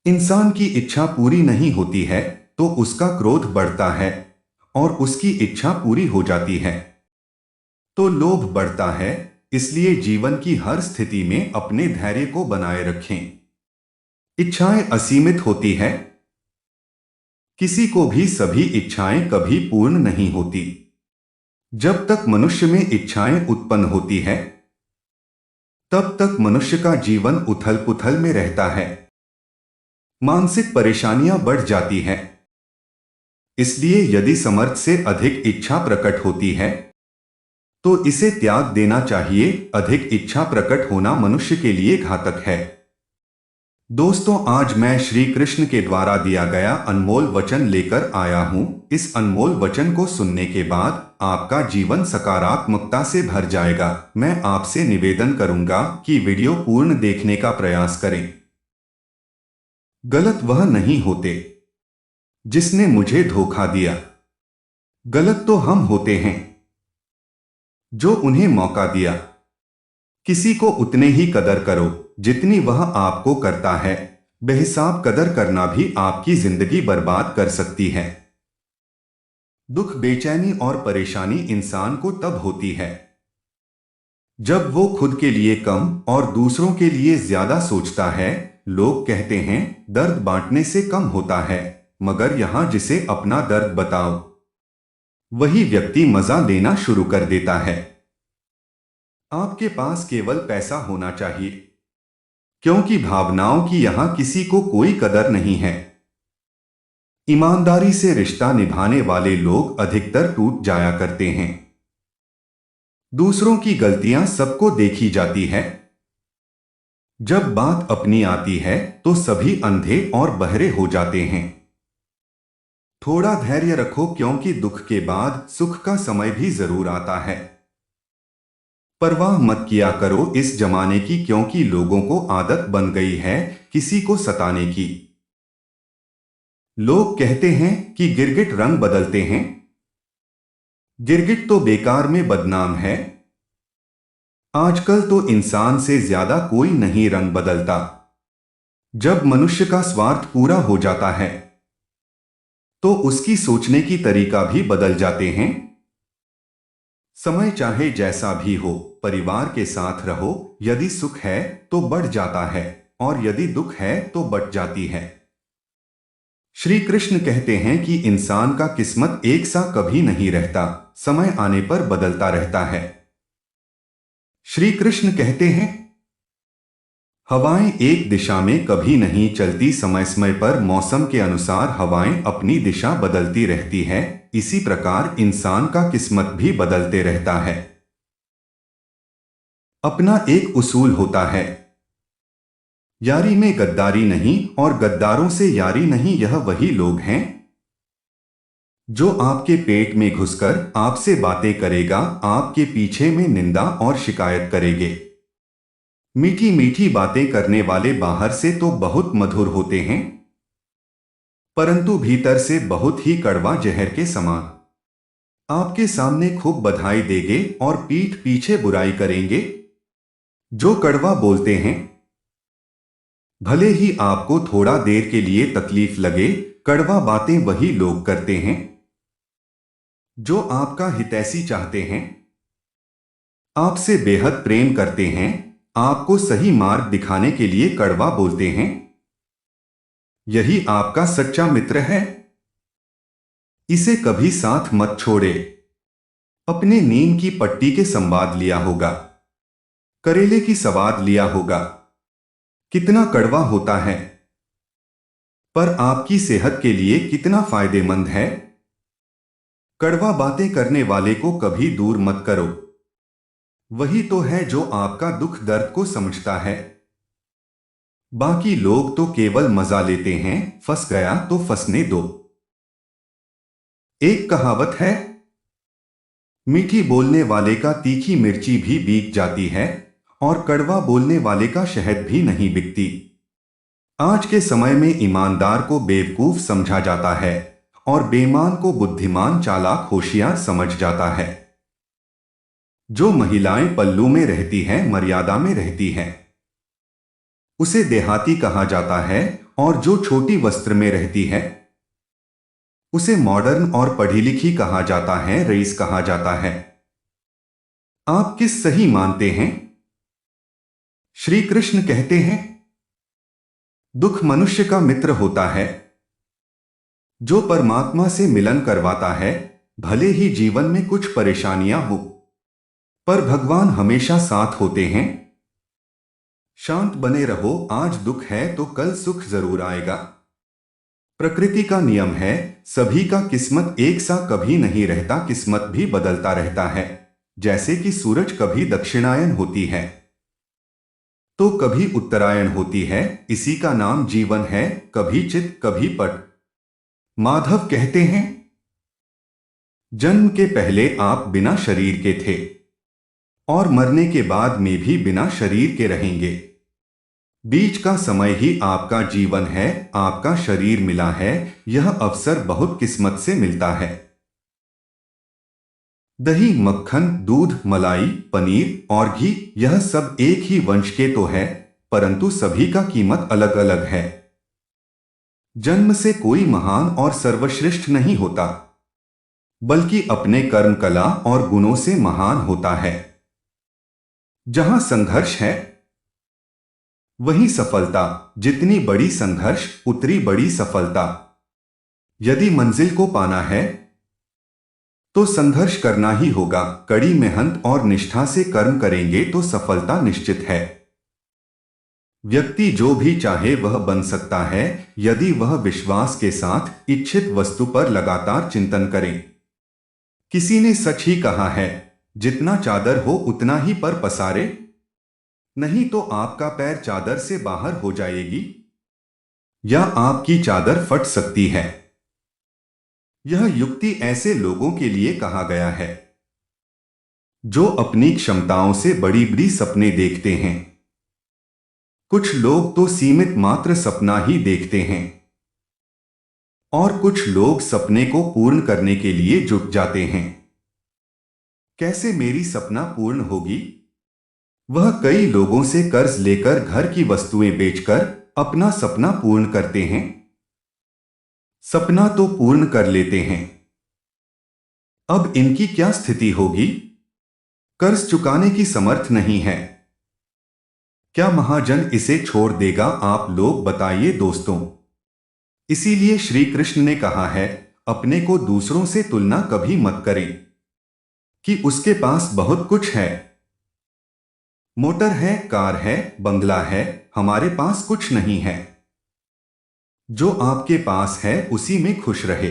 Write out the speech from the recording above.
इंसान की इच्छा पूरी नहीं होती है तो उसका क्रोध बढ़ता है और उसकी इच्छा पूरी हो जाती है तो लोभ बढ़ता है। इसलिए जीवन की हर स्थिति में अपने धैर्य को बनाए रखें। इच्छाएं असीमित होती है। किसी को भी सभी इच्छाएं कभी पूर्ण नहीं होती। जब तक मनुष्य में इच्छाएं उत्पन्न होती है तब तक मनुष्य का जीवन उथल पुथल में रहता है। मानसिक परेशानियां बढ़ जाती हैं। इसलिए यदि समर्थ से अधिक इच्छा प्रकट होती है तो इसे त्याग देना चाहिए। अधिक इच्छा प्रकट होना मनुष्य के लिए घातक है। दोस्तों, आज मैं श्री कृष्ण के द्वारा दिया गया अनमोल वचन लेकर आया हूं। इस अनमोल वचन को सुनने के बाद आपका जीवन सकारात्मकता से भर जाएगा। मैं आपसे निवेदन करूंगा कि वीडियो पूर्ण देखने का प्रयास करें। गलत वह नहीं होते जिसने मुझे धोखा दिया, गलत तो हम होते हैं जो उन्हें मौका दिया। किसी को उतने ही कदर करो जितनी वह आपको करता है। बेहिसाब कदर करना भी आपकी जिंदगी बर्बाद कर सकती है। दुख, बेचैनी और परेशानी इंसान को तब होती है जब वो खुद के लिए कम और दूसरों के लिए ज्यादा सोचता है। लोग कहते हैं दर्द बांटने से कम होता है, मगर यहां जिसे अपना दर्द बताओ वही व्यक्ति मजा लेना शुरू कर देता है। आपके पास केवल पैसा होना चाहिए, क्योंकि भावनाओं की यहां किसी को कोई कदर नहीं है। ईमानदारी से रिश्ता निभाने वाले लोग अधिकतर टूट जाया करते हैं। दूसरों की गलतियां सबको देखी जाती है। जब बात अपनी आती है तो सभी अंधे और बहरे हो जाते हैं। थोड़ा धैर्य रखो, क्योंकि दुख के बाद सुख का समय भी जरूर आता है। परवाह मत किया करो इस जमाने की, क्योंकि लोगों को आदत बन गई है किसी को सताने की। लोग कहते हैं कि गिरगिट रंग बदलते हैं। गिरगिट तो बेकार में बदनाम है। आजकल तो इंसान से ज्यादा कोई नहीं रंग बदलता। जब मनुष्य का स्वार्थ पूरा हो जाता है तो उसकी सोचने की तरीका भी बदल जाते हैं। समय चाहे जैसा भी हो, परिवार के साथ रहो। यदि सुख है तो बढ़ जाता है और यदि दुख है तो बढ़ जाती है। श्री कृष्ण कहते हैं कि इंसान का किस्मत एक सा कभी नहीं रहता, समय आने पर बदलता रहता है। श्री कृष्ण कहते हैं हवाएं एक दिशा में कभी नहीं चलती, समय समय पर मौसम के अनुसार हवाएं अपनी दिशा बदलती रहती है। इसी प्रकार इंसान का किस्मत भी बदलते रहता है। अपना एक उसूल होता है, यारी में गद्दारी नहीं और गद्दारों से यारी नहीं। यह वही लोग हैं जो आपके पेट में घुसकर आपसे बातें करेगा, आपके पीछे में निंदा और शिकायत करेंगे। मीठी मीठी बातें करने वाले बाहर से तो बहुत मधुर होते हैं, परंतु भीतर से बहुत ही कड़वा जहर के समान। आपके सामने खूब बधाई देंगे और पीठ पीछे बुराई करेंगे। जो कड़वा बोलते हैं, भले ही आपको थोड़ा देर के लिए तकलीफ लगे, कड़वा बातें वही लोग करते हैं जो आपका हितैषी चाहते हैं, आपसे बेहद प्रेम करते हैं, आपको सही मार्ग दिखाने के लिए कड़वा बोलते हैं। यही आपका सच्चा मित्र है। इसे कभी साथ मत छोड़े। अपने नीम की पट्टी के संवाद लिया होगा, करेले की सवाद लिया होगा। कितना कड़वा होता है, पर आपकी सेहत के लिए कितना फायदेमंद है। कड़वा बातें करने वाले को कभी दूर मत करो। वही तो है जो आपका दुख दर्द को समझता है। बाकी लोग तो केवल मजा लेते हैं, फंस गया तो फंसने दो। एक कहावत है, मीठी बोलने वाले का तीखी मिर्ची भी बिक जाती है और कड़वा बोलने वाले का शहद भी नहीं बिकती। आज के समय में ईमानदार को बेवकूफ समझा जाता है और बेईमान को बुद्धिमान, चालाक, होशियार समझ जाता है। जो महिलाएं पल्लू में रहती हैं, मर्यादा में रहती हैं, उसे देहाती कहा जाता है और जो छोटी वस्त्र में रहती है उसे मॉडर्न और पढ़ी लिखी कहा जाता है, रईस कहा जाता है। आप किस सही मानते हैं? श्री कृष्ण कहते हैं, दुख मनुष्य का मित्र होता है जो परमात्मा से मिलन करवाता है। भले ही जीवन में कुछ परेशानियां हो, पर भगवान हमेशा साथ होते हैं। शांत बने रहो, आज दुख है तो कल सुख जरूर आएगा। प्रकृति का नियम है, सभी का किस्मत एक सा कभी नहीं रहता, किस्मत भी बदलता रहता है। जैसे कि सूरज कभी दक्षिणायन होती है तो कभी उत्तरायण होती है, इसी का नाम जीवन है, कभी चित कभी पट। माधव कहते हैं, जन्म के पहले आप बिना शरीर के थे और मरने के बाद में भी बिना शरीर के रहेंगे। बीच का समय ही आपका जीवन है, आपका शरीर मिला है, यह अवसर बहुत किस्मत से मिलता है। दही, मक्खन, दूध, मलाई, पनीर और घी, यह सब एक ही वंश के तो है, परंतु सभी का कीमत अलग अलग है। जन्म से कोई महान और सर्वश्रेष्ठ नहीं होता, बल्कि अपने कर्म, कला और गुणों से महान होता है। जहां संघर्ष है वहीं सफलता, जितनी बड़ी संघर्ष उतनी बड़ी सफलता। यदि मंजिल को पाना है तो संघर्ष करना ही होगा। कड़ी मेहनत और निष्ठा से कर्म करेंगे तो सफलता निश्चित है। व्यक्ति जो भी चाहे वह बन सकता है, यदि वह विश्वास के साथ इच्छित वस्तु पर लगातार चिंतन करे। किसी ने सच ही कहा है, जितना चादर हो उतना ही पर पसारे, नहीं तो आपका पैर चादर से बाहर हो जाएगी या आपकी चादर फट सकती है। यह युक्ति ऐसे लोगों के लिए कहा गया है जो अपनी क्षमताओं से बड़ी बड़ी सपने देखते हैं। कुछ लोग तो सीमित मात्र सपना ही देखते हैं और कुछ लोग सपने को पूर्ण करने के लिए जुट जाते हैं। कैसे मेरी सपना पूर्ण होगी? वह कई लोगों से कर्ज लेकर घर की वस्तुएं बेचकर अपना सपना पूर्ण करते हैं। सपना तो पूर्ण कर लेते हैं, अब इनकी क्या स्थिति होगी? कर्ज चुकाने की समर्थ नहीं है। क्या महाजन इसे छोड़ देगा? आप लोग बताइए दोस्तों। इसीलिए श्री कृष्ण ने कहा है, अपने को दूसरों से तुलना कभी मत करें कि उसके पास बहुत कुछ है, मोटर है, कार है, बंगला है, हमारे पास कुछ नहीं है। जो आपके पास है उसी में खुश रहे।